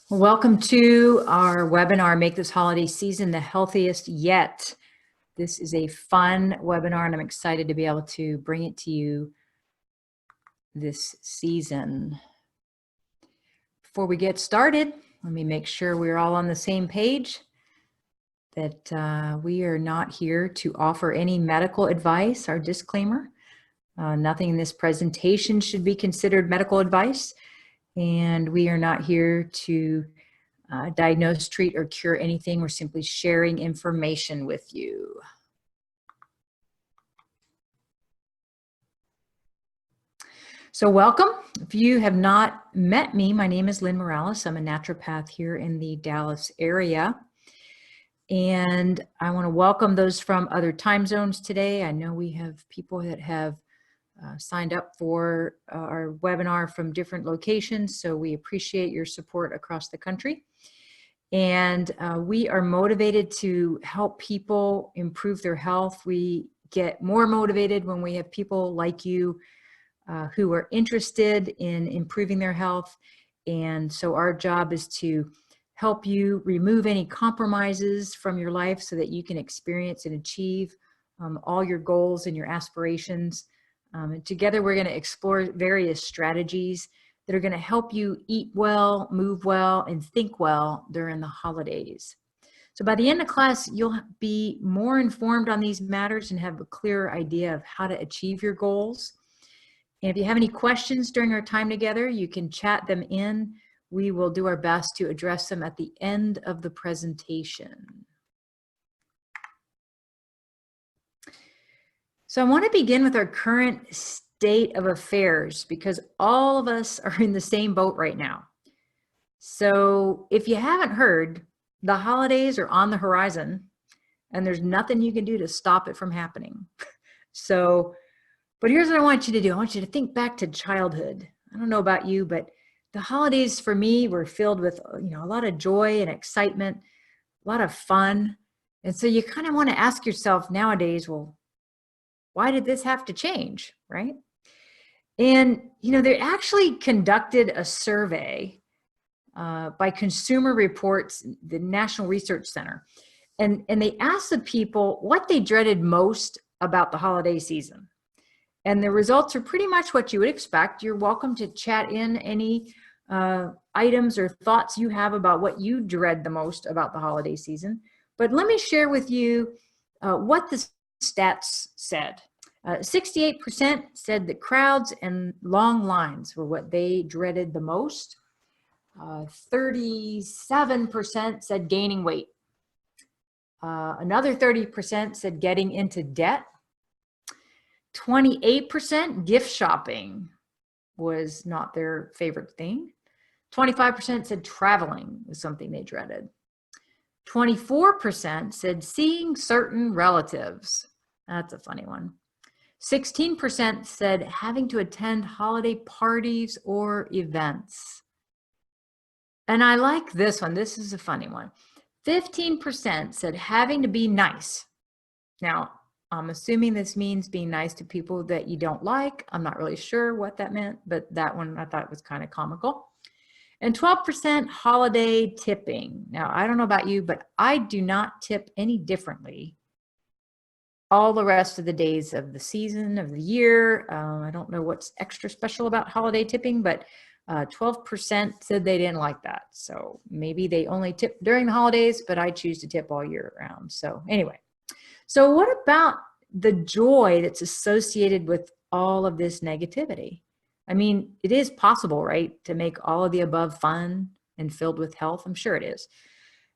Welcome to our webinar, Make This Holiday Season the Healthiest Yet. This is a fun webinar and I'm excited to be able to bring it to you this season. Before we get started, let me make sure we're all on the same page, that we are not here to offer any medical advice. Our disclaimer, nothing in this presentation should be considered medical advice. And we are not here to diagnose, treat, or cure anything. We're simply sharing information with you. So welcome. If you have not met me, my name is Lynn Morales. I'm a naturopath here in the Dallas area. And I want to welcome those from other time zones today. I know we have people that have signed up for our webinar from different locations, so we appreciate your support across the country. And we are motivated to help people improve their health. We get more motivated when we have people like you who are interested in improving their health. And so our job is to help you remove any compromises from your life so that you can experience and achieve all your goals and your aspirations. And together we're going to explore various strategies that are going to help you eat well, move well, and think well during the holidays. So by the end of class, you'll be more informed on these matters and have a clearer idea of how to achieve your goals. And if you have any questions during our time together, you can chat them in. We will do our best to address them at the end of the presentation. So I want to begin with our current state of affairs because all of us are in the same boat right now. So if you haven't heard, the holidays are on the horizon and there's nothing you can do to stop it from happening. But here's what I want you to do. I want you to think back to childhood. I don't know about you, but the holidays for me were filled with, a lot of joy and excitement, a lot of fun. And so you kind of want to ask yourself nowadays, well, why did this have to change, right? And, they actually conducted a survey by Consumer Reports, the National Research Center. And they asked the people what they dreaded most about the holiday season. And the results are pretty much what you would expect. You're welcome to chat in any items or thoughts you have about what you dread the most about the holiday season. But let me share with you what the stats said. 68% said that crowds and long lines were what they dreaded the most. 37% said gaining weight. Another 30% said getting into debt. 28% gift shopping was not their favorite thing. 25% said traveling was something they dreaded. 24% said seeing certain relatives. That's a funny one. 16% said having to attend holiday parties or events. And I like this one. This is a funny one. 15% said having to be nice. Now, I'm assuming this means being nice to people that you don't like. I'm not really sure what that meant, but that one I thought was kind of comical. And 12% holiday tipping. Now, I don't know about you, but I do not tip any differently all the rest of the days of the season, of the year. I don't know what's extra special about holiday tipping, but 12% said they didn't like that. So maybe they only tip during the holidays, but I choose to tip all year round. So anyway, so what about the joy that's associated with all of this negativity? I mean, it is possible, right, to make all of the above fun and filled with health. I'm sure it is.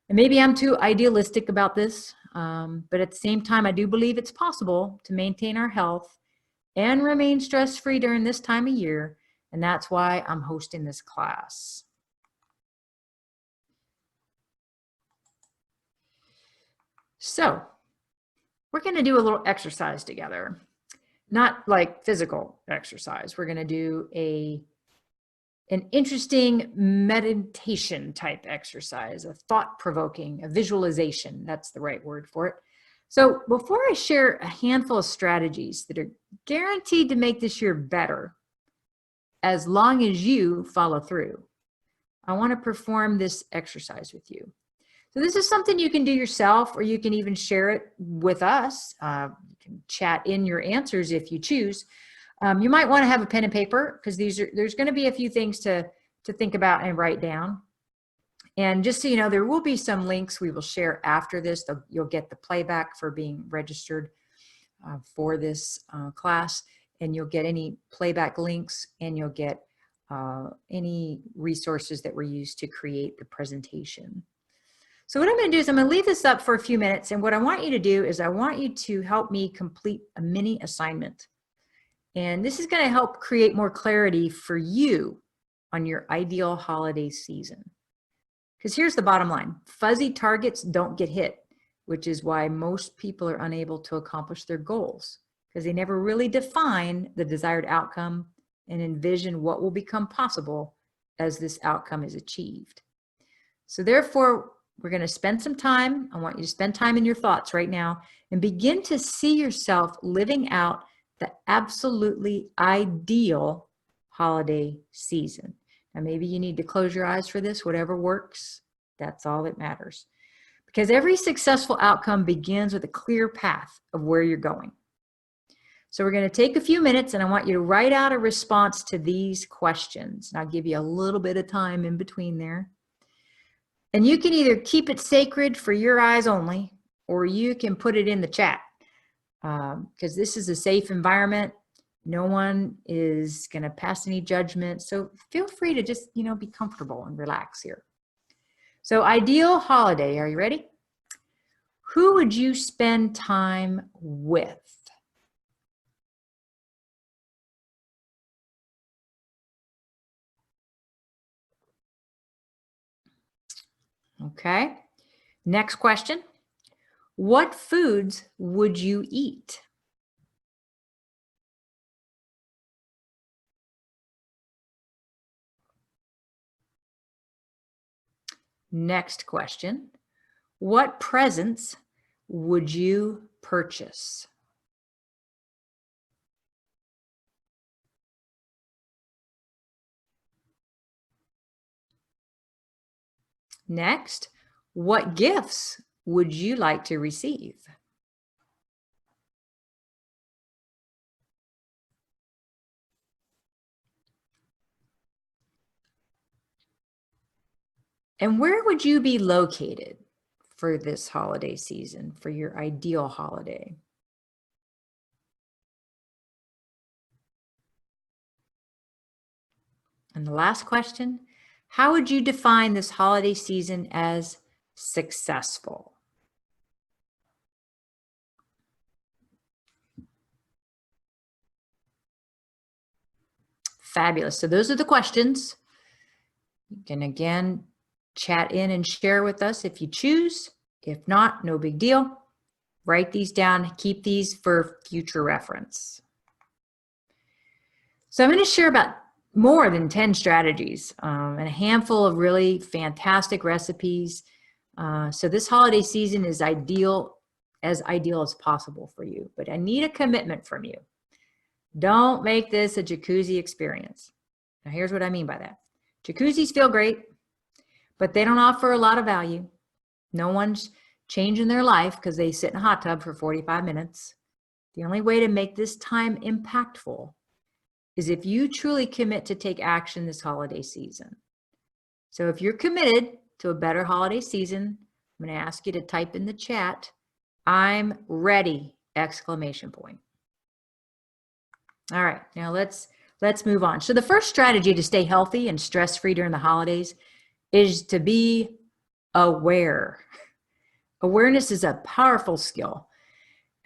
And maybe I'm too idealistic about this, but at the same time, I do believe it's possible to maintain our health and remain stress-free during this time of year. And that's why I'm hosting this class. So we're going to do a little exercise together, not like physical exercise. We're going to do an interesting meditation type exercise, a thought-provoking, a visualization. That's the right word for it. So before I share a handful of strategies that are guaranteed to make this year better, as long as you follow through, I want to perform this exercise with you. So this is something you can do yourself, or you can even share it with us. You can chat in your answers if you choose. You might want to have a pen and paper, because there's going to be a few things to think about and write down. And just so you know, there will be some links we will share after this. You'll get the playback for being registered for this class, and you'll get any playback links, and you'll get any resources that were used to create the presentation. So what I'm going to do is I'm going to leave this up for a few minutes, and what I want you to do is I want you to help me complete a mini assignment. And this is going to help create more clarity for you on your ideal holiday season. Because here's the bottom line: fuzzy targets don't get hit, which is why most people are unable to accomplish their goals, because they never really define the desired outcome and envision what will become possible as this outcome is achieved. So therefore, we're going to spend some time. I want you to spend time in your thoughts right now and begin to see yourself living out the absolutely ideal holiday season. Now, maybe you need to close your eyes for this, whatever works. That's all that matters. Because every successful outcome begins with a clear path of where you're going. So we're going to take a few minutes, and I want you to write out a response to these questions. And I'll give you a little bit of time in between there. And you can either keep it sacred for your eyes only, or you can put it in the chat, because this is a safe environment. No one is going to pass any judgment. So feel free to just, be comfortable and relax here. So ideal holiday, are you ready? Who would you spend time with? Okay. Next question. What foods would you eat? Next question. What presents would you purchase? Next, what gifts would you like to receive? And where would you be located for this holiday season, for your ideal holiday? And the last question, how would you define this holiday season as successful? Fabulous. So those are the questions. You can again chat in and share with us if you choose. If not, no big deal. Write these down, keep these for future reference. So I'm going to share about more than 10 strategies and a handful of really fantastic recipes. So this holiday season is ideal as possible for you, but I need a commitment from you. Don't make this a jacuzzi experience. Now here's what I mean by that. Jacuzzis feel great, but they don't offer a lot of value. No one's changing their life because they sit in a hot tub for 45 minutes. The only way to make this time impactful is if you truly commit to take action this holiday season. So if you're committed to a better holiday season, I'm going to ask you to type in the chat, "I'm ready!" exclamation point. All right, now let's move on. So the first strategy to stay healthy and stress-free during the holidays is to be aware. Awareness is a powerful skill.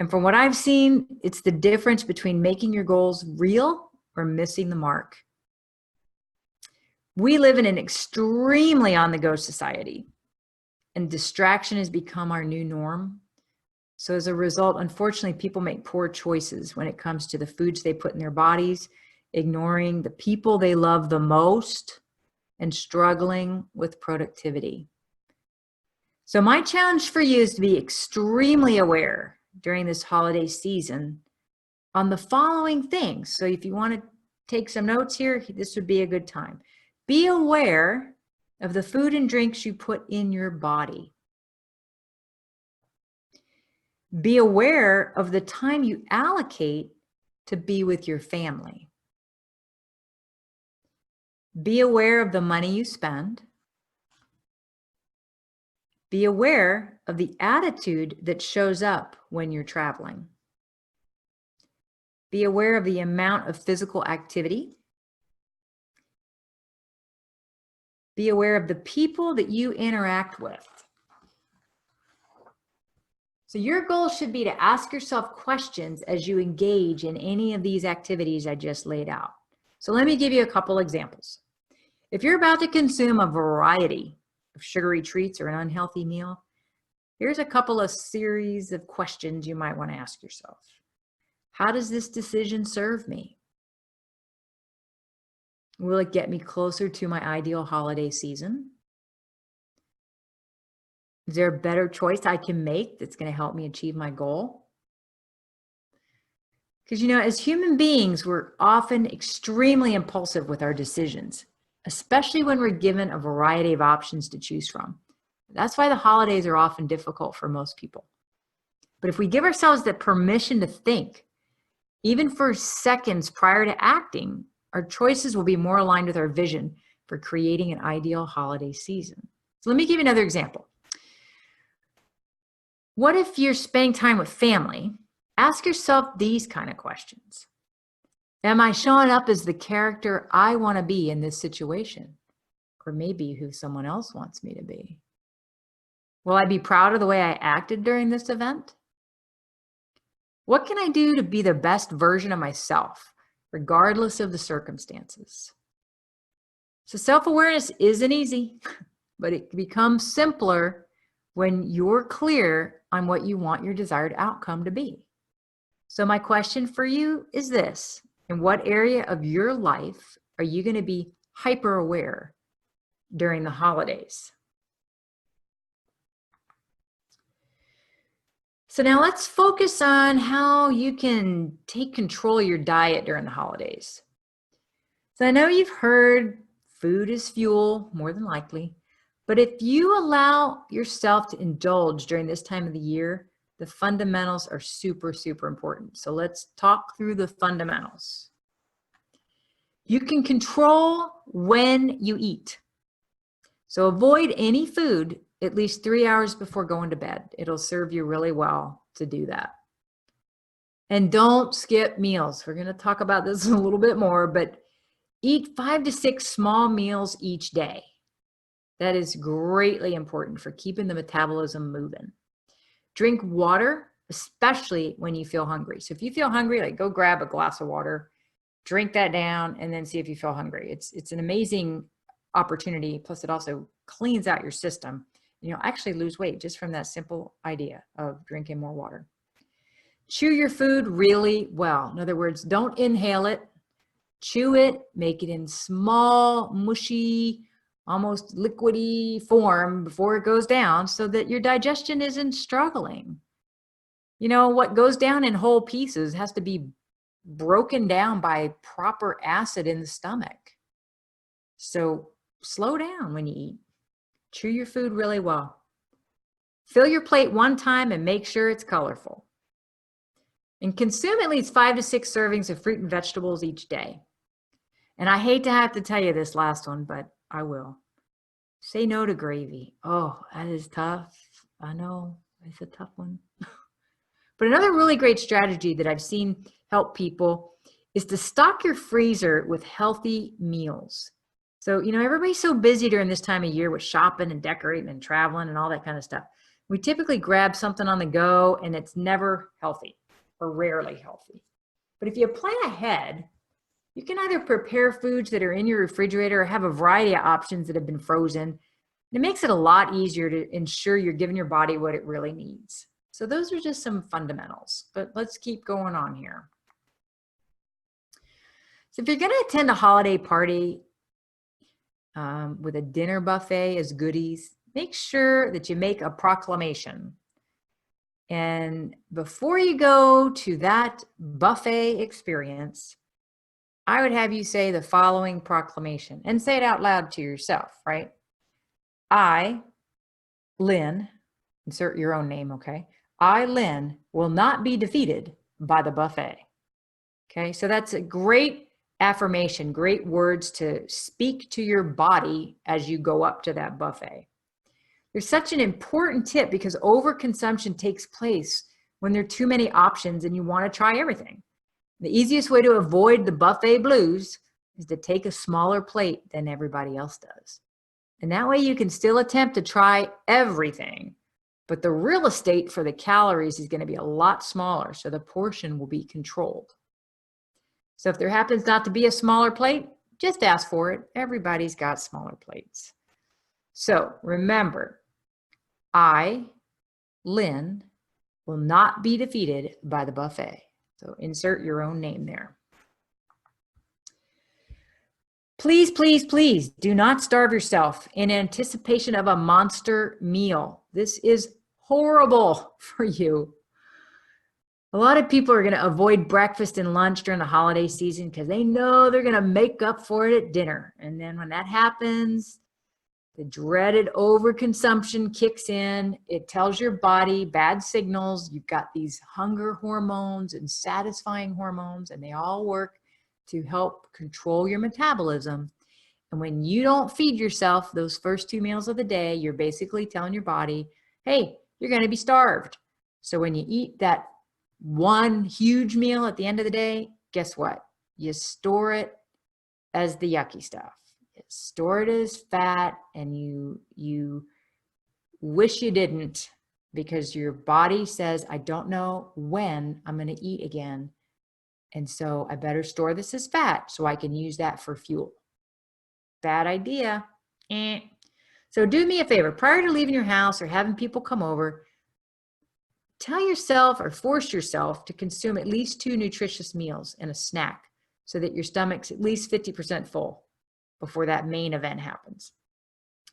And from what I've seen, it's the difference between making your goals real or missing the mark. We live in an extremely on-the-go society, and distraction has become our new norm. So as a result, unfortunately, people make poor choices when it comes to the foods they put in their bodies, ignoring the people they love the most, and struggling with productivity. So my challenge for you is to be extremely aware during this holiday season on the following things. So if you want to take some notes here, this would be a good time. Be aware of the food and drinks you put in your body. Be aware of the time you allocate to be with your family. Be aware of the money you spend. Be aware of the attitude that shows up when you're traveling. Be aware of the amount of physical activity. Be aware of the people that you interact with. So your goal should be to ask yourself questions as you engage in any of these activities I just laid out. So let me give you a couple examples. If you're about to consume a variety of sugary treats or an unhealthy meal, here's a couple of series of questions you might want to ask yourself. How does this decision serve me? Will it get me closer to my ideal holiday season? Is there a better choice I can make that's going to help me achieve my goal? Because, as human beings, we're often extremely impulsive with our decisions, especially when we're given a variety of options to choose from. That's why the holidays are often difficult for most people. But if we give ourselves the permission to think, even for seconds prior to acting, our choices will be more aligned with our vision for creating an ideal holiday season. So let me give you another example. What if you're spending time with family? Ask yourself these kind of questions. Am I showing up as the character I want to be in this situation? Or maybe who someone else wants me to be? Will I be proud of the way I acted during this event? What can I do to be the best version of myself, regardless of the circumstances? So self-awareness isn't easy, but it becomes simpler when you're clear on what you want your desired outcome to be. So my question for you is this: in what area of your life are you going to be hyper aware during the holidays? So now let's focus on how you can take control of your diet during the holidays. So I know you've heard food is fuel, more than likely, but if you allow yourself to indulge during this time of the year, the fundamentals are super, super important. So let's talk through the fundamentals. You can control when you eat. So avoid any food at least 3 hours before going to bed. It'll serve you really well to do that. And don't skip meals. We're going to talk about this a little bit more, but eat 5 to 6 small meals each day. That is greatly important for keeping the metabolism moving. Drink water, especially when you feel hungry. So if you feel hungry, go grab a glass of water, drink that down, and then see if you feel hungry. It's an amazing opportunity. Plus, it also cleans out your system. You'll actually lose weight just from that simple idea of drinking more water. Chew your food really well. In other words, don't inhale it. Chew it, make it in small, mushy, almost liquidy form before it goes down so that your digestion isn't struggling. What goes down in whole pieces has to be broken down by proper acid in the stomach. So slow down when you eat. Chew your food really well. Fill your plate one time and make sure it's colorful. And consume at least 5 to 6 servings of fruit and vegetables each day. And I hate to have to tell you this last one, but I will. Say no to gravy. Oh, that is tough. I know, it's a tough one. But another really great strategy that I've seen help people is to stock your freezer with healthy meals. So, everybody's so busy during this time of year with shopping and decorating and traveling and all that kind of stuff. We typically grab something on the go and it's never healthy or rarely healthy. But if you plan ahead, you can either prepare foods that are in your refrigerator or have a variety of options that have been frozen. And it makes it a lot easier to ensure you're giving your body what it really needs. So those are just some fundamentals, but let's keep going on here. So if you're going to attend a holiday party with a dinner buffet as goodies, make sure that you make a proclamation. And before you go to that buffet experience, I would have you say the following proclamation and say it out loud to yourself, right? I, Lynn, insert your own name, okay? I, Lynn, will not be defeated by the buffet. Okay, so that's a great affirmation, great words to speak to your body as you go up to that buffet. There's such an important tip because overconsumption takes place when there are too many options and you want to try everything. The easiest way to avoid the buffet blues is to take a smaller plate than everybody else does. And that way you can still attempt to try everything, but the real estate for the calories is going to be a lot smaller, so the portion will be controlled. So if there happens not to be a smaller plate, just ask for it. Everybody's got smaller plates. So remember, I, Lynn, will not be defeated by the buffet. So insert your own name there. Please, please, please do not starve yourself in anticipation of a monster meal. This is horrible for you. A lot of people are going to avoid breakfast and lunch during the holiday season because they know they're going to make up for it at dinner. And then when that happens, the dreaded overconsumption kicks in. It tells your body bad signals. You've got these hunger hormones and satisfying hormones, and they all work to help control your metabolism. And when you don't feed yourself those first 2 meals of the day, you're basically telling your body, hey, you're going to be starved. So when you eat that one huge meal at the end of the day, guess what? You store it as the yucky stuff. Store it as fat, and you wish you didn't, because your body says, I don't know when I'm going to eat again. And so I better store this as fat so I can use that for fuel. Bad idea. So do me a favor, prior to leaving your house or having people come over, tell yourself or force yourself to consume at least 2 nutritious meals and a snack so that your stomach's at least 50% full before that main event happens.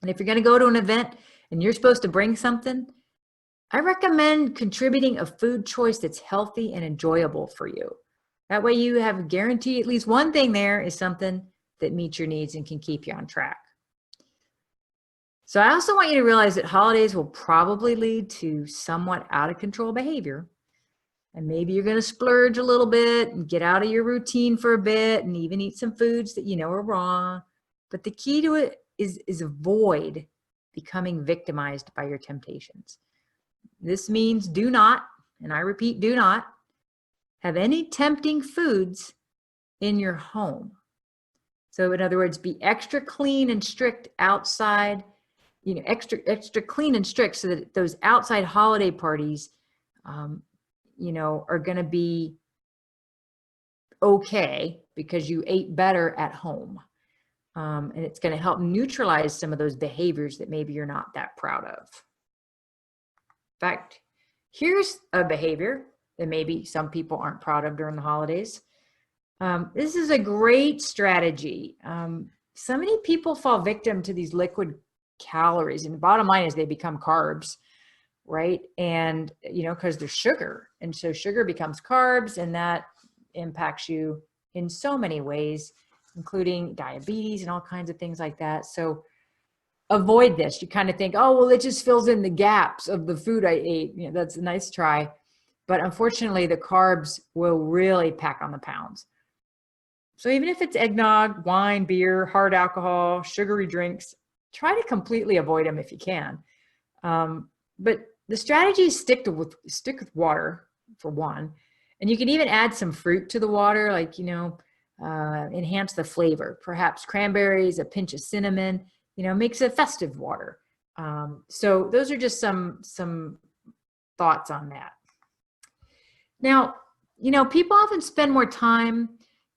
And if you're going to go to an event and you're supposed to bring something, I recommend contributing a food choice that's healthy and enjoyable for you. That way you have guaranteed at least one thing there is something that meets your needs and can keep you on track. So I also want you to realize that holidays will probably lead to somewhat out of control behavior. And maybe you're going to splurge a little bit and get out of your routine for a bit and even eat some foods that you know are wrong. But the key to it is avoid becoming victimized by your temptations. This means do not, and I repeat, do not have any tempting foods in your home. So in other words, be extra clean and strict outside, extra clean and strict so that those outside holiday parties, are going to be okay because you ate better at home. And it's going to help neutralize some of those behaviors that maybe you're not that proud of. In fact, here's a behavior that maybe some people aren't proud of during the holidays. This is a great strategy. So many people fall victim to these liquid calories, and the bottom line is they become carbs, right? And, because there's sugar. And so sugar becomes carbs, and that impacts you in so many ways, including diabetes and all kinds of things like that. So avoid this. You kind of think, oh, well, it just fills in the gaps of the food I ate. That's a nice try. But unfortunately, the carbs will really pack on the pounds. So even if it's eggnog, wine, beer, hard alcohol, sugary drinks, try to completely avoid them if you can. But the strategy is stick with water for one. And you can even add some fruit to the water, like, enhance the flavor. Perhaps cranberries, a pinch of cinnamon, makes a festive water. So those are just some thoughts on that. Now, people often spend more time,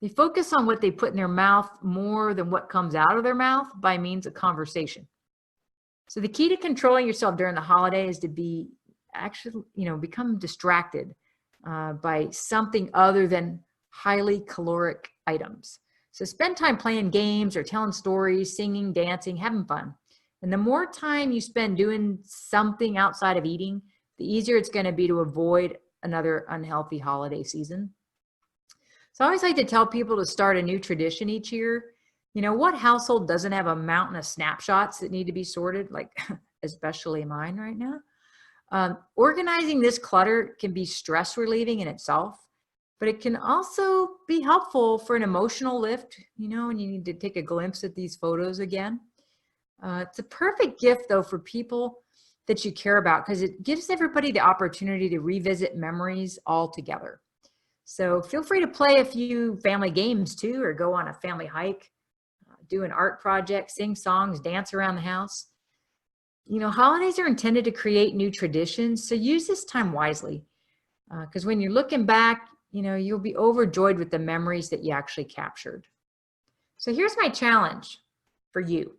they focus on what they put in their mouth more than what comes out of their mouth by means of conversation. So the key to controlling yourself during the holiday is to become distracted by something other than highly caloric items. So spend time playing games or telling stories, singing, dancing, having fun. And the more time you spend doing something outside of eating, the easier it's going to be to avoid another unhealthy holiday season. So I always like to tell people to start a new tradition each year. You know, what household doesn't have a mountain of snapshots that need to be sorted, like especially mine right now? Organizing this clutter can be stress relieving in itself, but it can also be helpful for an emotional lift, you know, when you need to take a glimpse at these photos again. It's a perfect gift, though, for people that you care about because it gives everybody the opportunity to revisit memories all together. So feel free to play a few family games too, or go on a family hike, do an art project, sing songs, dance around the house. You know, holidays are intended to create new traditions, so use this time wisely. Because when you're looking back, you know, you'll be overjoyed with the memories that you actually captured. So here's my challenge for you.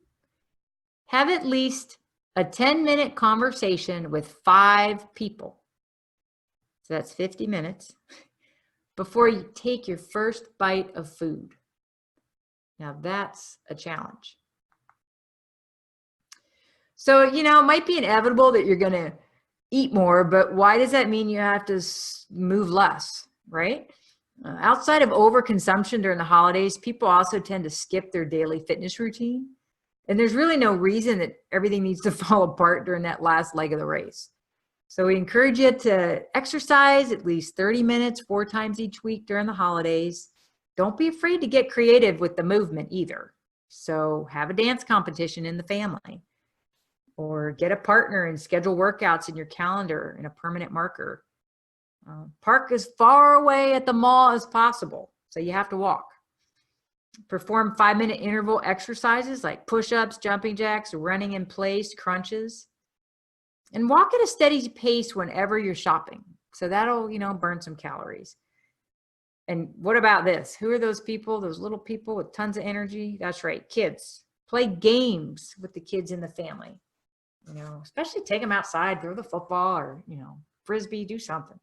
Have at least a 10-minute conversation with 5 people. So that's 50 minutes before you take your first bite of food. Now that's a challenge. So, you know, it might be inevitable that you're going to eat more, but why does that mean you have to move less, right? Outside of overconsumption during the holidays, people also tend to skip their daily fitness routine. And there's really no reason that everything needs to fall apart during that last leg of the race. So we encourage you to exercise at least 30 minutes 4 times each week during the holidays. Don't be afraid to get creative with the movement either. So have a dance competition in the family, or get a partner and schedule workouts in your calendar in a permanent marker. Park as far away at the mall as possible, so you have to walk. Perform 5-minute interval exercises like push-ups, jumping jacks, running in place, crunches. And walk at a steady pace whenever you're shopping. So that'll, you know, burn some calories. And what about this? Who are those people, those little people with tons of energy? That's right, kids. Play games with the kids in the family. You know, especially take them outside, throw the football or, you know, frisbee, do something.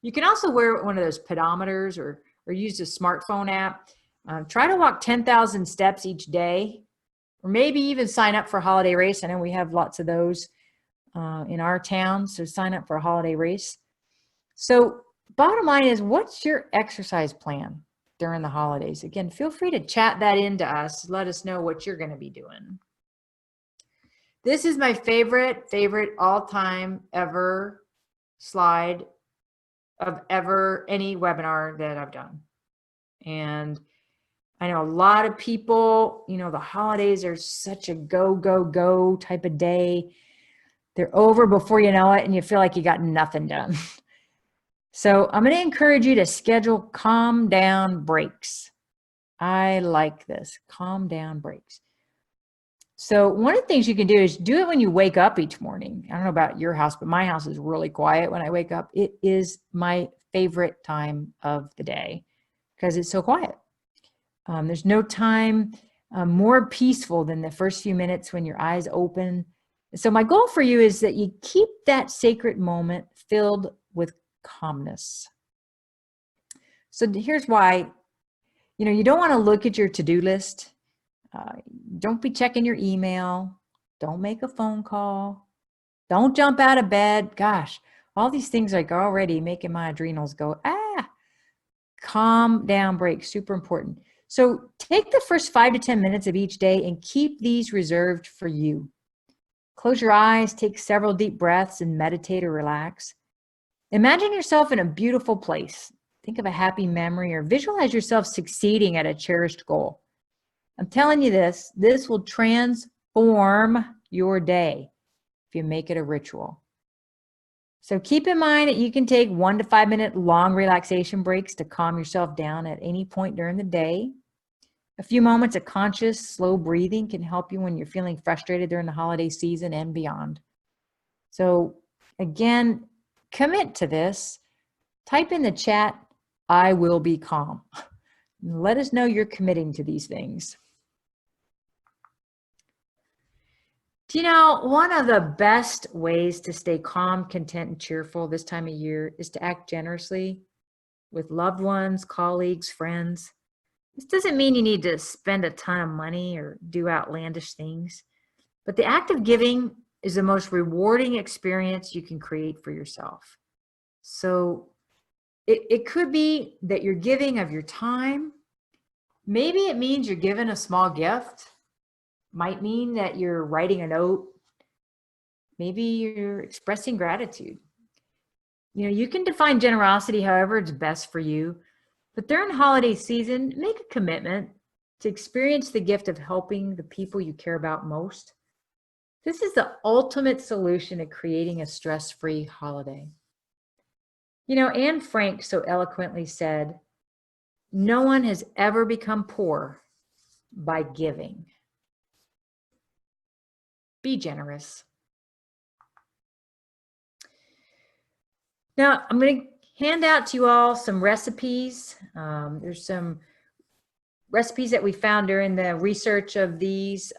You can also wear one of those pedometers or use a smartphone app. Try to walk 10,000 steps each day, or maybe even sign up for a holiday race. I know we have lots of those in our town, so sign up for a holiday race. So bottom line is, what's your exercise plan during the holidays? Again, feel free to chat that into us. Let us know what you're going to be doing. This is my favorite all-time ever slide of any webinar that I've done. And I know a lot of people, you know, the holidays are such a go, go, go type of day. They're over before you know it, and you feel like you got nothing done. So I'm going to encourage you to schedule calm down breaks. I like this, calm down breaks. So one of the things you can do is do it when you wake up each morning. I don't know about your house, but my house is really quiet when I wake up. It is my favorite time of the day because it's so quiet. There's no time more peaceful than the first few minutes when your eyes open. So my goal for you is that you keep that sacred moment filled with calmness. So here's why, you know, you don't want to look at your to-do list. Don't be checking your email. Don't make a phone call. Don't jump out of bed. Gosh, all these things like are already making my adrenals go, calm down break, super important. So take the first 5 to 10 minutes of each day and keep these reserved for you. Close your eyes, take several deep breaths, and meditate or relax. Imagine yourself in a beautiful place. Think of a happy memory or visualize yourself succeeding at a cherished goal. I'm telling you this will transform your day if you make it a ritual. So keep in mind that you can take 1 to 5 minute long relaxation breaks to calm yourself down at any point during the day. A few moments of conscious, slow breathing can help you when you're feeling frustrated during the holiday season and beyond. So again, commit to this. Type in the chat, I will be calm. Let us know you're committing to these things. Do you know, one of the best ways to stay calm, content, and cheerful this time of year is to act generously with loved ones, colleagues, friends. This doesn't mean you need to spend a ton of money or do outlandish things, but the act of giving is the most rewarding experience you can create for yourself. So it could be that you're giving of your time. Maybe it means you're given a small gift. Might mean that you're writing a note. Maybe you're expressing gratitude. You know, you can define generosity however it's best for you, but during holiday season, make a commitment to experience the gift of helping the people you care about most. This is the ultimate solution to creating a stress-free holiday. You know, Anne Frank so eloquently said, "No one has ever become poor by giving." Be generous. Now, I'm going to hand out to you all some recipes. There's some recipes that we found during the research of these,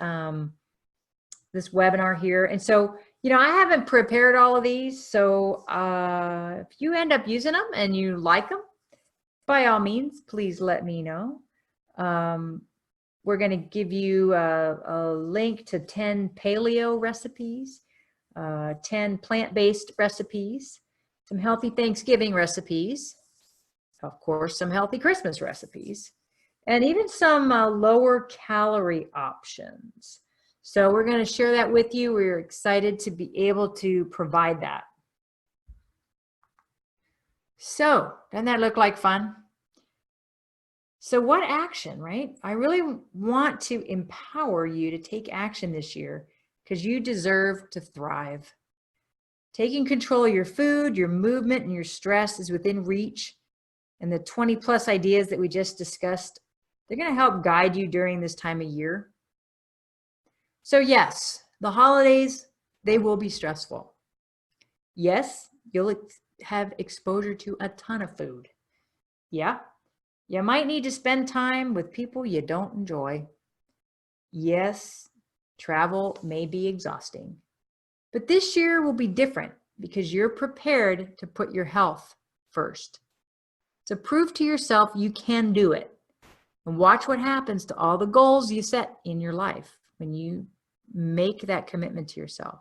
this webinar here. And so, you know, I haven't prepared all of these. So if you end up using them and you like them, by all means, please let me know. We're going to give you a link to 10 paleo recipes, 10 plant-based recipes, some healthy Thanksgiving recipes, of course, some healthy Christmas recipes, and even some lower calorie options. So we're going to share that with you. We're excited to be able to provide that. So, doesn't that look like fun? So what action, right? I really want to empower you to take action this year because you deserve to thrive. Taking control of your food, your movement, and your stress is within reach. And the 20 plus ideas that we just discussed, they're going to help guide you during this time of year. So yes, the holidays, they will be stressful. Yes, you'll have exposure to a ton of food. Yeah, you might need to spend time with people you don't enjoy. Yes, travel may be exhausting. But this year will be different because you're prepared to put your health first. So prove to yourself you can do it. And watch what happens to all the goals you set in your life when you make that commitment to yourself.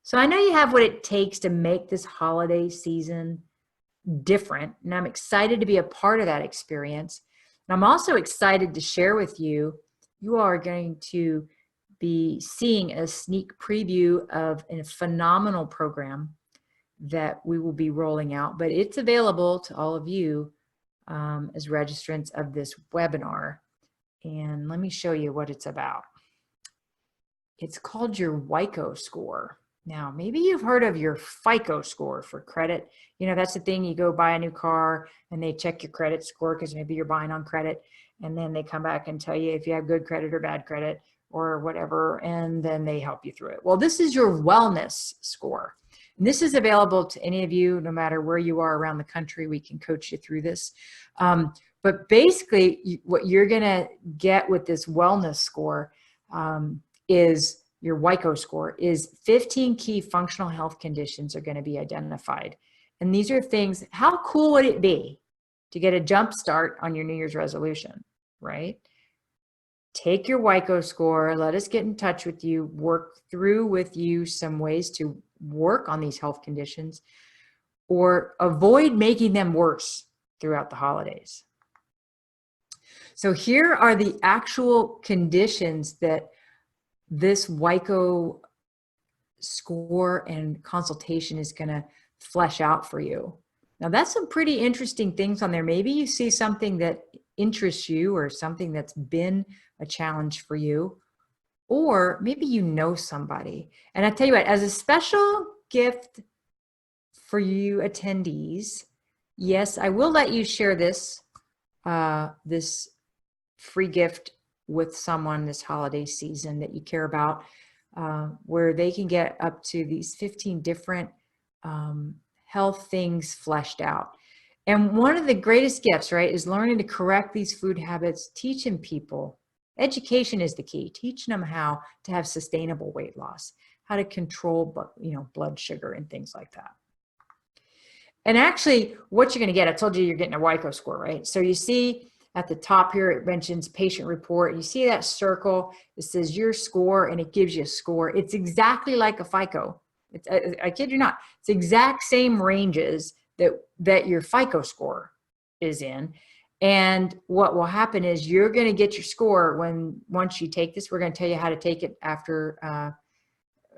So I know you have what it takes to make this holiday season different, and I'm excited to be a part of that experience. And I'm also excited to share with you, you are going to be seeing a sneak preview of a phenomenal program that we will be rolling out, but it's available to all of you as registrants of this webinar. And let me show you what it's about. It's called your WICO score. Now, maybe you've heard of your FICO score for credit. You know, that's the thing, you go buy a new car and they check your credit score because maybe you're buying on credit, and then they come back and tell you if you have good credit or bad credit or whatever, and then they help you through it. Well, this is your wellness score. And this is available to any of you, no matter where you are around the country. We can coach you through this. But basically, what you're going to get with this wellness score is your WICO score is 15 key functional health conditions are going to be identified. And these are things, how cool would it be to get a jump start on your New Year's resolution, right? Take your WICO score, let us get in touch with you, work through with you some ways to work on these health conditions or avoid making them worse throughout the holidays. So here are the actual conditions that this WICO score and consultation is going to flesh out for you. Now that's some pretty interesting things on there. Maybe you see something that interests you or something that's been a challenge for you, or maybe you know somebody. And I tell you what, as a special gift for you attendees, yes, I will let you share this, this free gift with someone this holiday season that you care about, where they can get up to these 15 different health things fleshed out. And one of the greatest gifts, right, is learning to correct these food habits, teaching people. Education is the key, teaching them how to have sustainable weight loss, how to control, blood sugar and things like that. And actually, what you're going to get, I told you you're getting a WICO score, right? So you see at the top here, it mentions patient report. You see that circle, it says your score, and it gives you a score. It's exactly like a FICO. I kid you not. It's exact same ranges that your FICO score is in. And what will happen is you're going to get your score once you take this. We're going to tell you how to take it after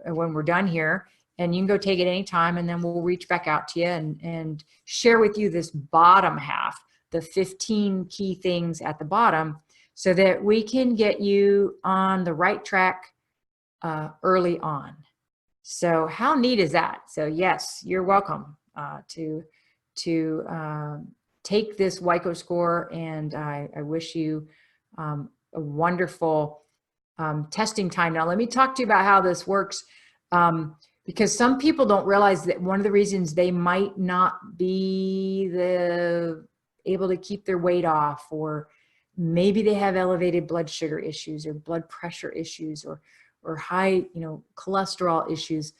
when we're done here. And you can go take it anytime, and then we'll reach back out to you and share with you this bottom half, the 15 key things at the bottom, so that we can get you on the right track early on. So how neat is that? So yes, you're welcome to take this WICO score, and I wish you a wonderful testing time. Now, let me talk to you about how this works, because some people don't realize that one of the reasons they might not be able to keep their weight off, or maybe they have elevated blood sugar issues or blood pressure issues or high, cholesterol issues.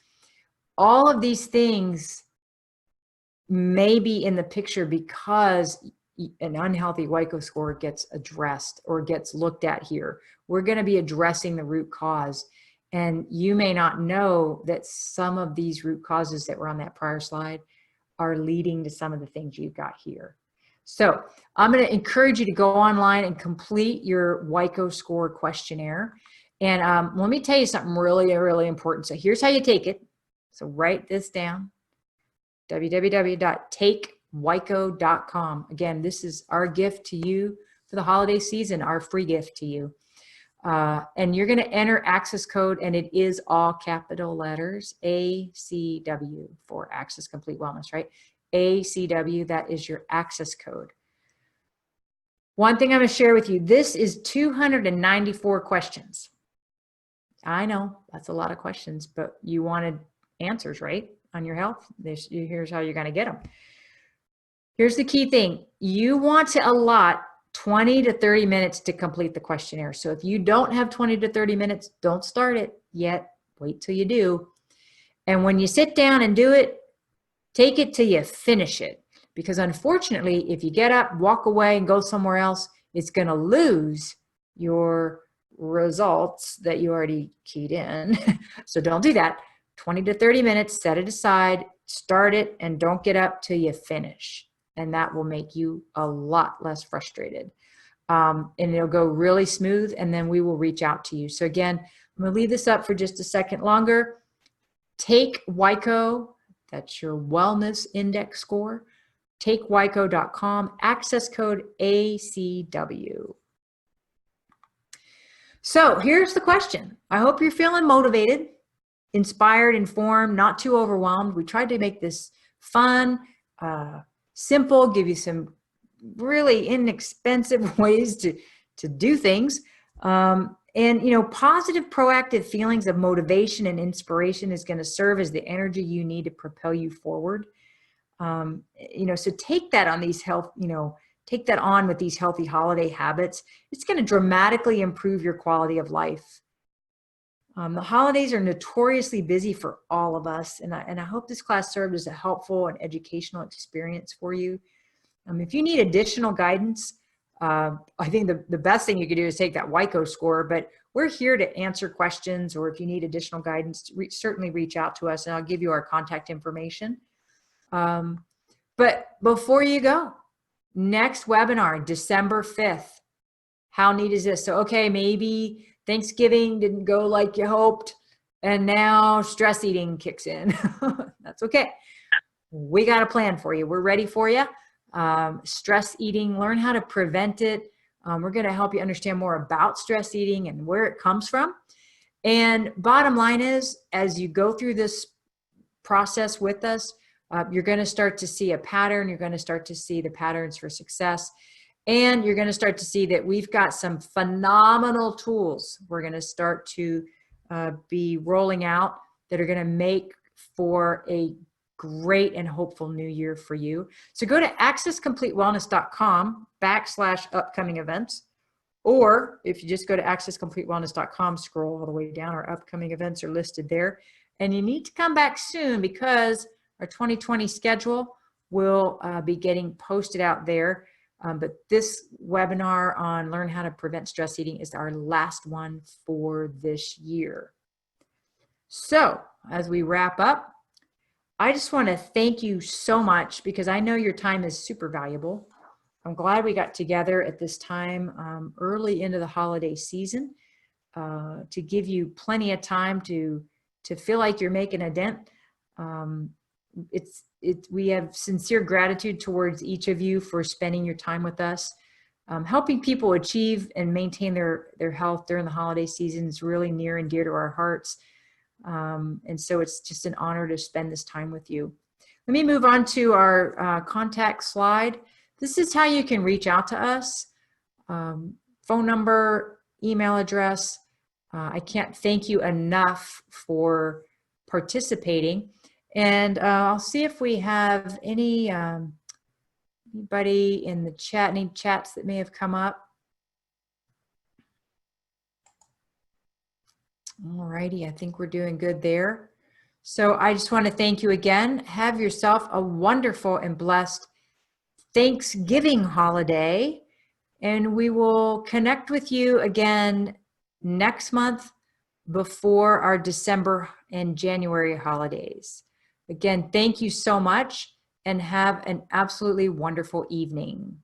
All of these things may be in the picture because an unhealthy WICO score gets addressed or gets looked at here. We're going to be addressing the root cause. And you may not know that some of these root causes that were on that prior slide are leading to some of the things you've got here. So I'm going to encourage you to go online and complete your WICO score questionnaire. And let me tell you something really, really important. So here's how you take it. So write this down: www.takewico.com. Again, this is our gift to you for the holiday season, our free gift to you. And you're going to enter access code, and it is all capital letters, ACW, for Access Complete Wellness, right? ACW, that is your access code. One thing I'm going to share with you, this is 294 questions. I know that's a lot of questions, but you wanted answers, right? On your health. Here's how you're going to get them. Here's the key thing. You want to allot 20 to 30 minutes to complete the questionnaire. So if you don't have 20 to 30 minutes, don't start it yet. Wait till you do. And when you sit down and do it, take it till you finish it. Because unfortunately, if you get up, walk away, and go somewhere else, it's going to lose your results that you already keyed in. So don't do that. 20 to 30 minutes, set it aside, start it, and don't get up till you finish. And that will make you a lot less frustrated. And it'll go really smooth, and then we will reach out to you. So again, I'm going to leave this up for just a second longer. Take WICO, that's your wellness index score, takewico.com, access code ACW. So here's the question. I hope you're feeling motivated, inspired, informed, not too overwhelmed. We tried to make this fun, simple, give you some really inexpensive ways to do things. And, positive, proactive feelings of motivation and inspiration is going to serve as the energy you need to propel you forward. So take that on these take that on with these healthy holiday habits. It's going to dramatically improve your quality of life. The holidays are notoriously busy for all of us, and I hope this class served as a helpful and educational experience for you. If you need additional guidance, I think the best thing you could do is take that WICO score, but we're here to answer questions, or if you need additional guidance, certainly reach out to us, and I'll give you our contact information. But before you go, next webinar, December 5th. How neat is this? So, okay, maybe Thanksgiving didn't go like you hoped, and now stress eating kicks in. That's okay. We got a plan for you. We're ready for you. Stress eating, learn how to prevent it. We're going to help you understand more about stress eating and where it comes from. And bottom line is, as you go through this process with us, you're going to start to see a pattern. You're going to start to see the patterns for success. And you're going to start to see that we've got some phenomenal tools we're going to start to be rolling out that are going to make for a great and hopeful new year for you. So go to accesscompletewellness.com/upcoming events. Or if you just go to accesscompletewellness.com, scroll all the way down, our upcoming events are listed there. And you need to come back soon because our 2020 schedule will be getting posted out there. But this webinar on learn how to prevent stress eating is our last one for this year. So as we wrap up, I just want to thank you so much because I know your time is super valuable. I'm glad we got together at this time early into the holiday season to give you plenty of time to feel like you're making a dent. We have sincere gratitude towards each of you for spending your time with us. Helping people achieve and maintain their health during the holiday season is really near and dear to our hearts. And so it's just an honor to spend this time with you. Let me move on to our contact slide. This is how you can reach out to us. Phone number, email address. I can't thank you enough for participating. And I'll see if we have any anybody in the chat, any chats that may have come up. All righty, I think we're doing good there. So I just want to thank you again. Have yourself a wonderful and blessed Thanksgiving holiday. And we will connect with you again next month before our December and January holidays. Again, thank you so much and have an absolutely wonderful evening.